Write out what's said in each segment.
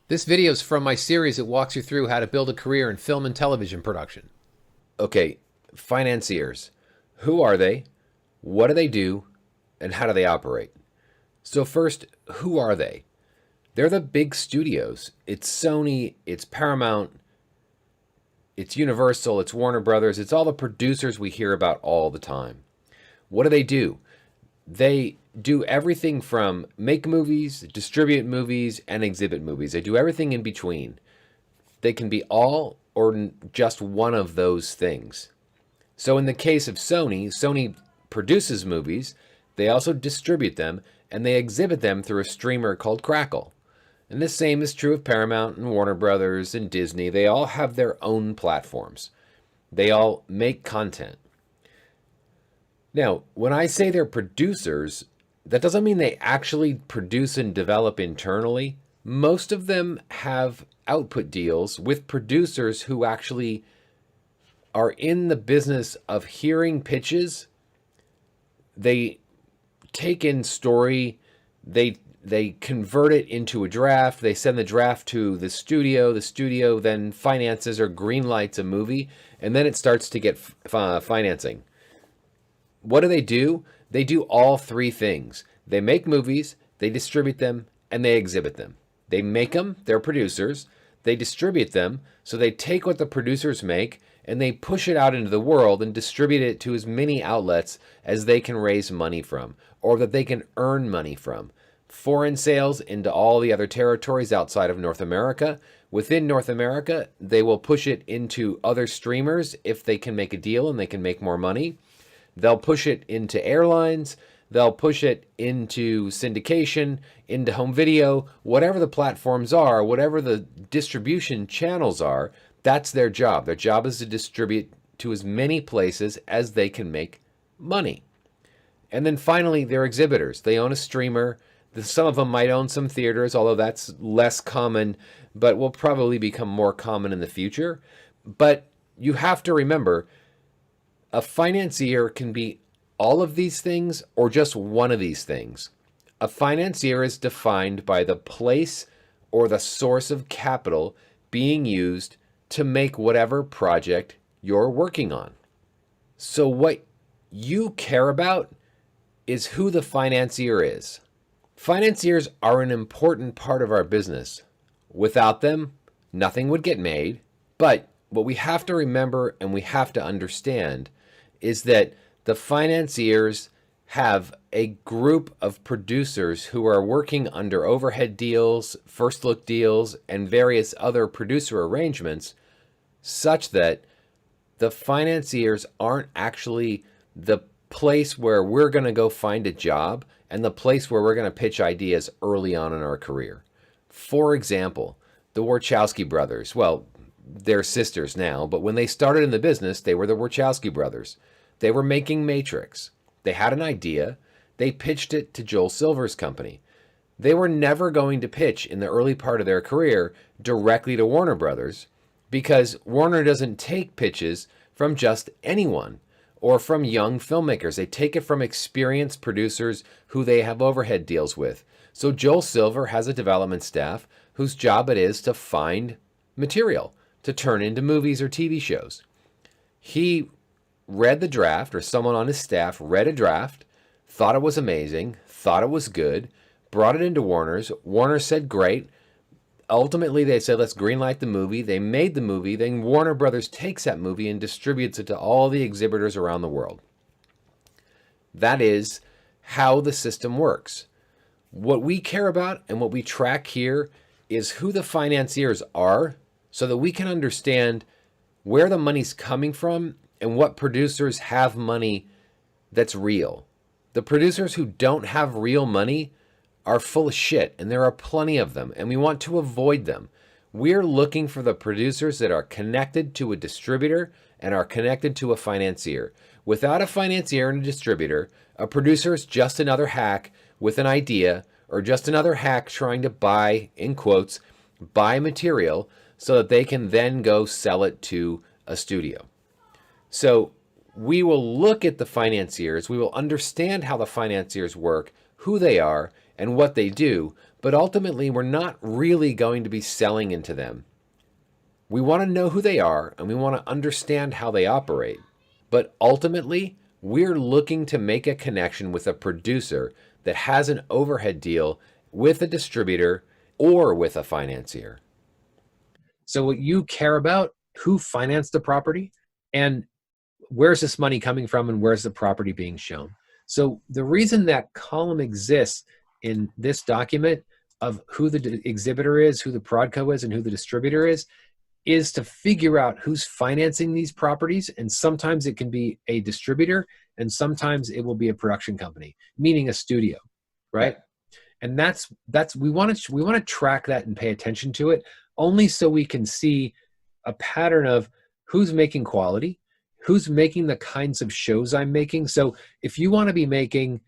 This video is from my series that walks you through how to build a career in film and television production. Okay, financiers. Who are they? What do they do? And how do they operate? So first, who are they? They're the big studios. It's Sony, it's Paramount, it's Universal, it's Warner Brothers, it's all the producers we hear about all the time. What do? They do everything from make movies, distribute movies, and exhibit movies. They do everything in between. They can be all or just one of those things. So in the case of Sony, Sony produces movies, they also distribute them, and they exhibit them through a streamer called Crackle. And the same is true of Paramount and Warner Brothers and Disney. They all have their own platforms. They all make content. Now, when I say they're producers, that doesn't mean they actually produce and develop internally. Most of them have output deals with producers who actually are in the business of hearing pitches. They take in story, they convert it into a draft, they send the draft to the studio then finances or greenlights a movie, and then it starts to get financing. What do? They do all three things. They make movies, they distribute them, and they exhibit them. They make them, they're producers. They distribute them, so they take what the producers make and they push it out into the world and distribute it to as many outlets as they can raise money from or that they can earn money from. Foreign sales into all the other territories outside of North America. Within North America, they will push it into other streamers if they can make a deal and they can make more money. They'll push it into airlines. They'll push it into syndication, into home video, whatever the platforms are, whatever the distribution channels are, that's their job. Their job is to distribute to as many places as they can make money. And then finally, they're exhibitors. They own a streamer. Some of them might own some theaters, although that's less common, but will probably become more common in the future. But you have to remember, a financier can be all of these things or just one of these things. A financier is defined by the place or the source of capital being used to make whatever project you're working on. So what you care about is who the financier is. Financiers are an important part of our business. Without them, nothing would get made. But what we have to remember and we have to understand is that the financiers have a group of producers who are working under overhead deals, first look deals, and various other producer arrangements such that the financiers aren't actually the place where we're going to go find a job and the place where we're going to pitch ideas early on in our career. For example, the Wachowski brothers, well, they're sisters now, but when they started in the business, they were the Wachowski brothers. They were making Matrix. They had an idea. They pitched it to Joel Silver's company. They were never going to pitch in the early part of their career directly to Warner Brothers because Warner doesn't take pitches from just anyone or from young filmmakers. They take it from experienced producers who they have overhead deals with. So Joel Silver has a development staff whose job it is to find material to turn into movies or TV shows. He read the draft, or someone on his staff read a draft, thought it was amazing, thought it was good, brought it into Warner's. Warner said, great. Ultimately, they said, let's greenlight the movie. They made the movie. Then Warner Brothers takes that movie and distributes it to all the exhibitors around the world. That is how the system works. What we care about and what we track here is who the financiers are so that we can understand where the money's coming from and what producers have money that's real. The producers who don't have real money are full of shit, and there are plenty of them, and we want to avoid them. We're looking for the producers that are connected to a distributor and are connected to a financier. Without a financier and a distributor, a producer is just another hack with an idea or just another hack trying to buy, in quotes, buy material so that they can then go sell it to a studio. So we will look at the financiers, we will understand how the financiers work, who they are, and what they do, But ultimately, we're not really going to be selling into them. We want to know who they are and we want to understand how they operate. But ultimately, we're looking to make a connection with a producer that has an overhead deal with a distributor or with a financier. So what you care about, who financed the property, and where's this money coming from, and where's the property being shown. So the reason that column exists in this document of who the exhibitor is, who the prodco is, and who the distributor is to figure out who's financing these properties. And sometimes it can be a distributor, and sometimes it will be a production company, meaning a studio, right? And that's we want to track that and pay attention to it, only so we can see a pattern of who's making quality, who's making the kinds of shows I'm making. So if you want to be making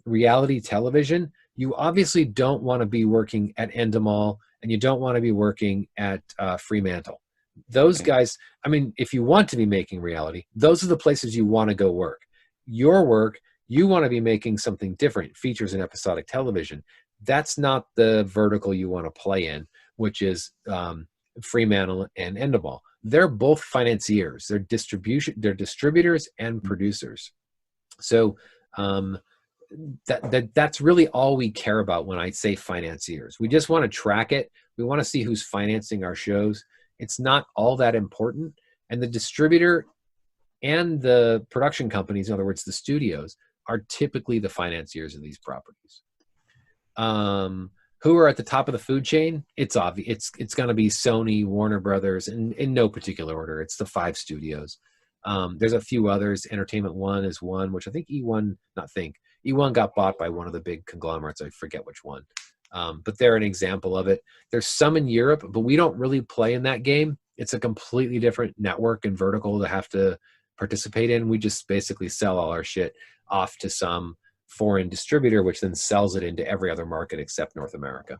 reality television, you obviously don't want to be working at Endemol, and you don't want to be working at Fremantle. Those guys, I mean, if you want to be making reality, those are the places you want to go work. Your work, you want to be making something different, features and episodic television. That's not the vertical you want to play in, which is Fremantle and Endemol. They're both financiers. They're distributors and producers. So that's really all we care about when I say financiers. We just want to track it. We want to see who's financing our shows. It's not all that important. And the distributor and the production companies, in other words, the studios, are typically the financiers of these properties. Who are at the top of the food chain? It's obvious. It's going to be Sony, Warner Brothers, and in no particular order. It's the 5 studios. There's a few others. Entertainment One is one, which I think E1 got bought by one of the big conglomerates. I forget which one. But they're an example of it. There's some in Europe, but we don't really play in that game. It's a completely different network and vertical to have to participate in. We just basically sell all our shit off to some foreign distributor, which then sells it into every other market except North America.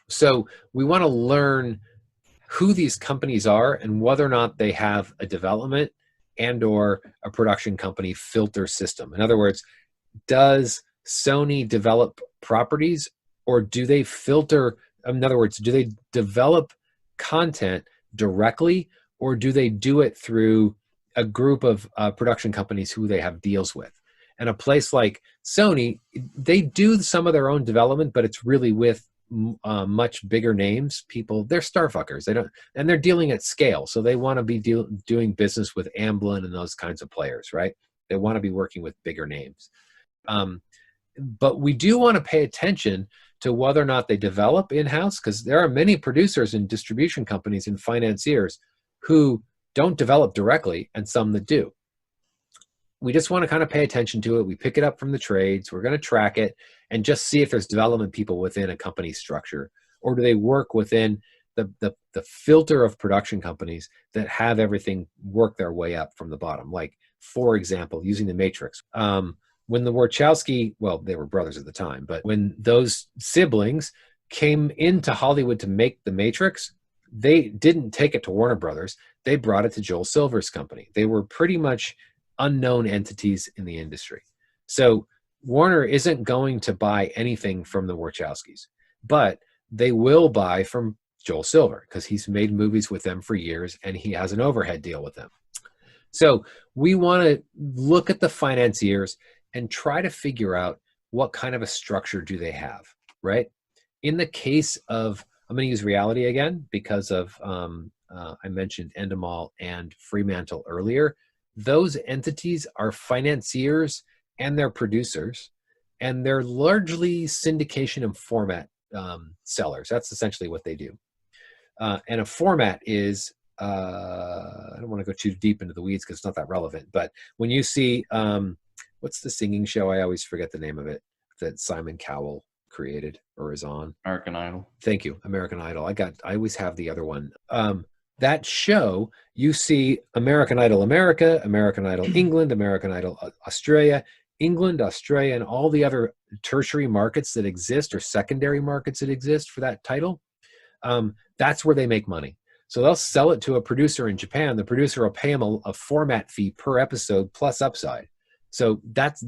So we want to learn who these companies are and whether or not they have a development and or a production company filter system. In other words, does Sony develop properties, or do they filter? In other words, do they develop content directly, or do they do it through a group of production companies who they have deals with? And a place like Sony, they do some of their own development, but it's really with much bigger names. People, they're starfuckers. And they're dealing at scale, so they want to be doing business with Amblin and those kinds of players, right? They want to be working with bigger names. But we do want to pay attention to whether or not they develop in-house, because there are many producers and distribution companies and financiers who don't develop directly, and some that do. We just want to kind of pay attention to it. We pick it up from the trades. We're going to track it and just see if there's development people within a company structure, or do they work within the filter of production companies that have everything work their way up from the bottom. Like, for example, using the Matrix. When the Wachowski, well, they were brothers at the time, but when those siblings came into Hollywood to make the Matrix, they didn't take it to Warner Brothers. They brought it to Joel Silver's company. They were pretty much unknown entities in the industry. So Warner isn't going to buy anything from the Wachowskis, but they will buy from Joel Silver because he's made movies with them for years and he has an overhead deal with them. So we want to look at the financiers and try to figure out what kind of a structure do they have, right? In the case of, I'm going to use reality again because of, I mentioned Endemol and Fremantle earlier. Those entities are financiers and they're producers, and they're largely syndication and format sellers. That's essentially what they do. And a format is, I don't want to go too deep into the weeds because it's not that relevant, but when you see, what's the singing show? I always forget the name of it that Simon Cowell created or is on. American Idol. Thank you. American Idol. I always have the other one. That show, you see American Idol America, American Idol England, American Idol Australia, England, Australia, and all the other tertiary markets that exist or secondary markets that exist for that title. That's where they make money. So they'll sell it to a producer in Japan. The producer will pay them a format fee per episode plus upside. So that's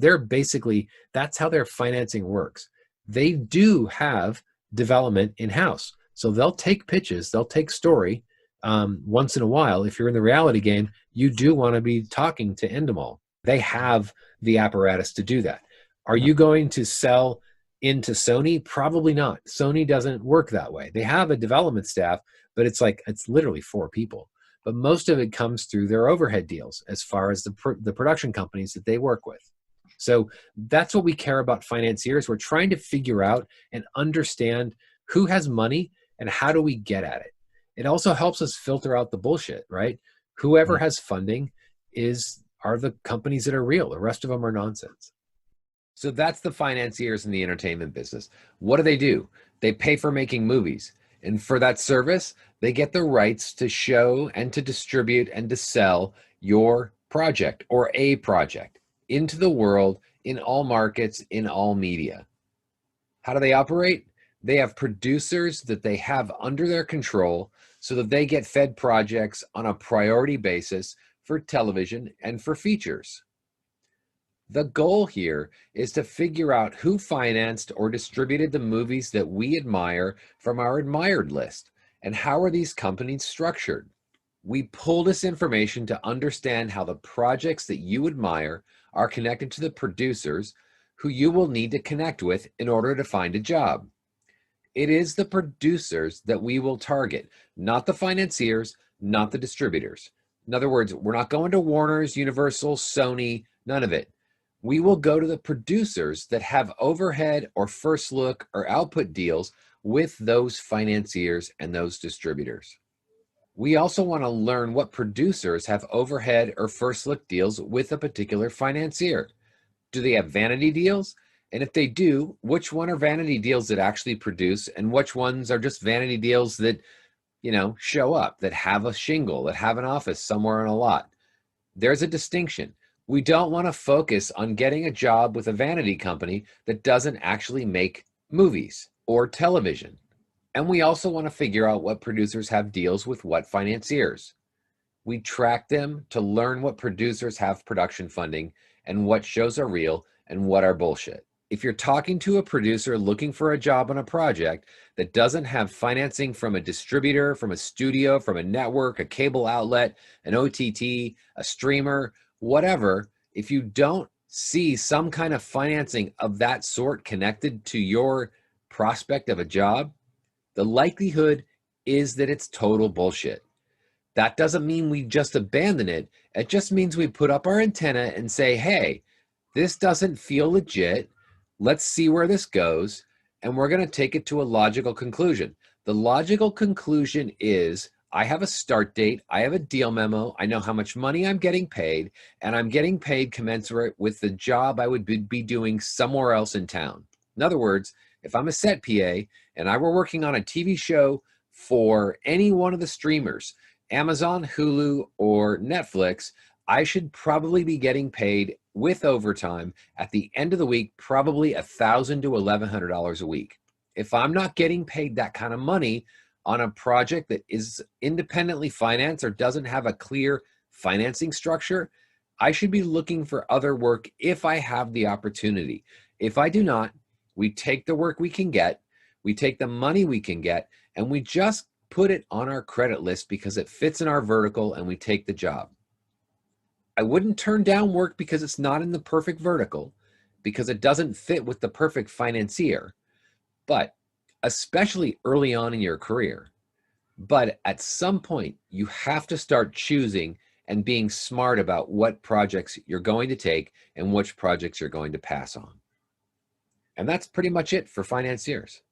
how their financing works. they do have development in-house. So they'll take pitches, they'll take story. Once in a while, if you're in the reality game, you do want to be talking to Endemol. They have the apparatus to do that. Are you going to sell into Sony? Probably not. Sony doesn't work that way. They have a development staff, but it's literally 4 people. But most of it comes through their overhead deals as far as the production companies that they work with. So that's what we care about financiers. We're trying to figure out and understand who has money and how do we get at it. It also helps us filter out the bullshit, right? Whoever has funding are the companies that are real. The rest of them are nonsense. So that's the financiers in the entertainment business. What do? They pay for making movies. And for that service, they get the rights to show and to distribute and to sell your project or a project into the world, in all markets, in all media. How do they operate? They have producers that they have under their control so that they get fed projects on a priority basis for television and for features. The goal here is to figure out who financed or distributed the movies that we admire from our admired list, and how are these companies structured. We pull this information to understand how the projects that you admire are connected to the producers who you will need to connect with in order to find a job. It is the producers that we will target, not the financiers, not the distributors. In other words, we're not going to Warner's, Universal, Sony, none of it. We will go to the producers that have overhead or first look or output deals with those financiers and those distributors. We also want to learn what producers have overhead or first look deals with a particular financier. Do they have vanity deals? And if they do, which one are vanity deals that actually produce, and which ones are just vanity deals that, show up, that have a shingle, that have an office somewhere on a lot? There's a distinction. We don't want to focus on getting a job with a vanity company that doesn't actually make movies or television. And we also want to figure out what producers have deals with what financiers. We track them to learn what producers have production funding and what shows are real and what are bullshit. If you're talking to a producer looking for a job on a project that doesn't have financing from a distributor, from a studio, from a network, a cable outlet, an OTT, a streamer, whatever, if you don't see some kind of financing of that sort connected to your prospect of a job, the likelihood is that it's total bullshit. That doesn't mean we just abandon it. It just means we put up our antenna and say, hey, this doesn't feel legit. Let's see where this goes. And we're going to take it to a logical conclusion. The logical conclusion is, I have a start date, I have a deal memo, I know how much money I'm getting paid, and I'm getting paid commensurate with the job I would be doing somewhere else in town. In other words, if I'm a set PA and I were working on a TV show for any one of the streamers, Amazon, Hulu, or Netflix, I should probably be getting paid with overtime at the end of the week, probably $1,000 to $1,100 a week. If I'm not getting paid that kind of money on a project that is independently financed or doesn't have a clear financing structure, I should be looking for other work if I have the opportunity. If I do not, we take the work we can get, we take the money we can get, and we just put it on our credit list because it fits in our vertical and we take the job. I wouldn't turn down work because it's not in the perfect vertical, because it doesn't fit with the perfect financier, but especially early on in your career. But at some point, you have to start choosing and being smart about what projects you're going to take and which projects you're going to pass on. And that's pretty much it for financiers.